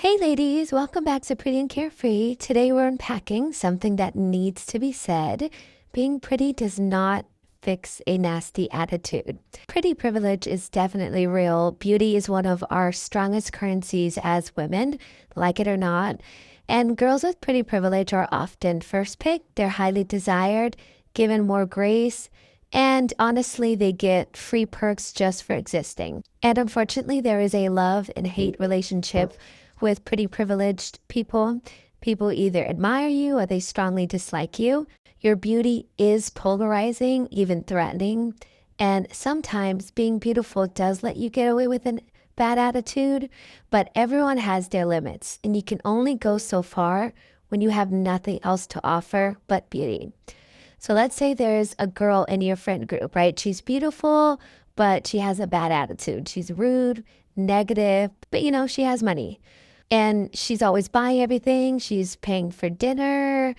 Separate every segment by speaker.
Speaker 1: Hey ladies, welcome back to Pretty and Carefree. Today we're unpacking something that needs to be said. Being pretty does not fix a nasty attitude. Pretty privilege is definitely real. Beauty is one of our strongest currencies as women, like it or not. And girls with pretty privilege are often first pick. They're highly desired, given more grace, and honestly, they get free perks just for existing. And unfortunately, there is a love and hate relationship with pretty privileged people. People either admire you or they strongly dislike you. Your beauty is polarizing, even threatening. And sometimes being beautiful does let you get away with a bad attitude, but everyone has their limits, and you can only go so far when you have nothing else to offer but beauty. So let's say there's a girl in your friend group, right? She's beautiful, but she has a bad attitude. She's rude, negative, but she has money. And she's always buying everything. She's paying for dinner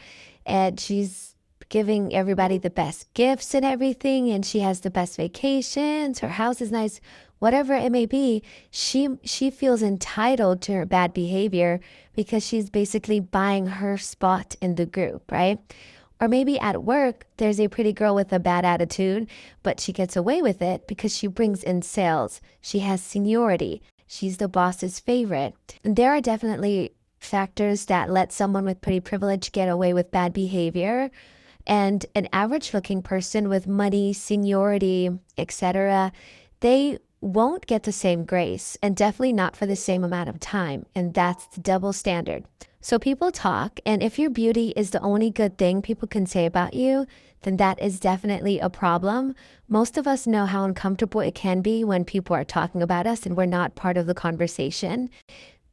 Speaker 1: and she's giving everybody the best gifts and everything. And she has the best vacations. Her house is nice, whatever it may be. She feels entitled to her bad behavior because she's basically buying her spot in the group, right? Or maybe at work, there's a pretty girl with a bad attitude, but she gets away with it because she brings in sales. She has seniority. She's the boss's favorite. And there are definitely factors that let someone with pretty privilege get away with bad behavior. And an average looking person with money, seniority, etc., they won't get the same grace, and definitely not for the same amount of time. And that's the double standard. So people talk, and if your beauty is the only good thing people can say about you, then that is definitely a problem. Most of us know how uncomfortable it can be when people are talking about us and we're not part of the conversation.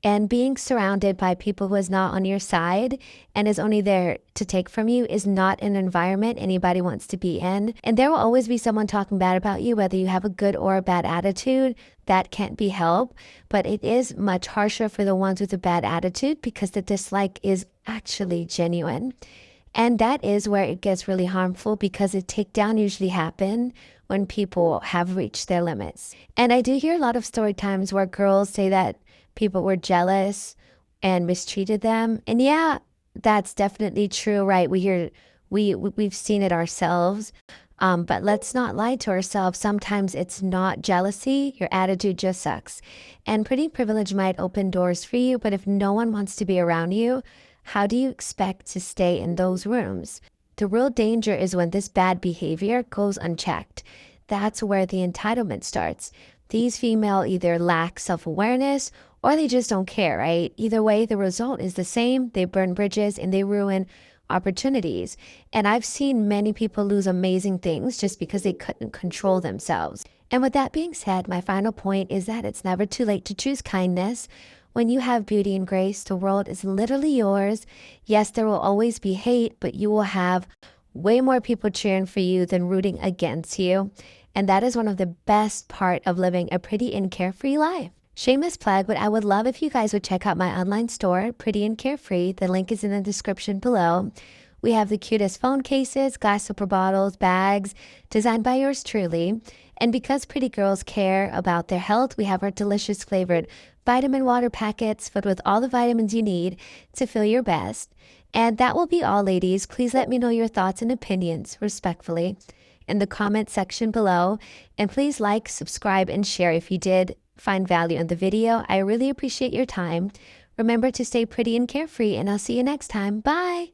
Speaker 1: And being surrounded by people who is not on your side and is only there to take from you is not an environment anybody wants to be in. And there will always be someone talking bad about you, whether you have a good or a bad attitude. That can't be helped. But it is much harsher for the ones with a bad attitude because the dislike is actually genuine. And that is where it gets really harmful because a takedown usually happen when people have reached their limits. And I do hear a lot of story times where girls say that people were jealous and mistreated them. And yeah, that's definitely true, right? We've seen it ourselves. But let's not lie to ourselves. Sometimes it's not jealousy. Your attitude just sucks. And pretty privilege might open doors for you, but if no one wants to be around you, how do you expect to stay in those rooms? The real danger is when this bad behavior goes unchecked. That's where the entitlement starts. These female either lack self-awareness or they just don't care, right? Either way, the result is the same. They burn bridges and they ruin opportunities. And I've seen many people lose amazing things just because they couldn't control themselves. And with that being said, my final point is that it's never too late to choose kindness. When you have beauty and grace, the world is literally yours. Yes, there will always be hate, but you will have way more people cheering for you than rooting against you. And that is one of the best part of living a pretty and carefree life. Shameless plug, but I would love if you guys would check out my online store, Pretty and Carefree. The link is in the description below. We have the cutest phone cases, glass slipper bottles, bags, designed by yours truly. And because pretty girls care about their health, we have our delicious flavored vitamin water packets filled with all the vitamins you need to feel your best. And that will be all, ladies. Please let me know your thoughts and opinions, respectfully, in the comment section below. And please like, subscribe, and share if you did find value in the video. I really appreciate your time. Remember to stay pretty and carefree, and I'll see you next time. Bye!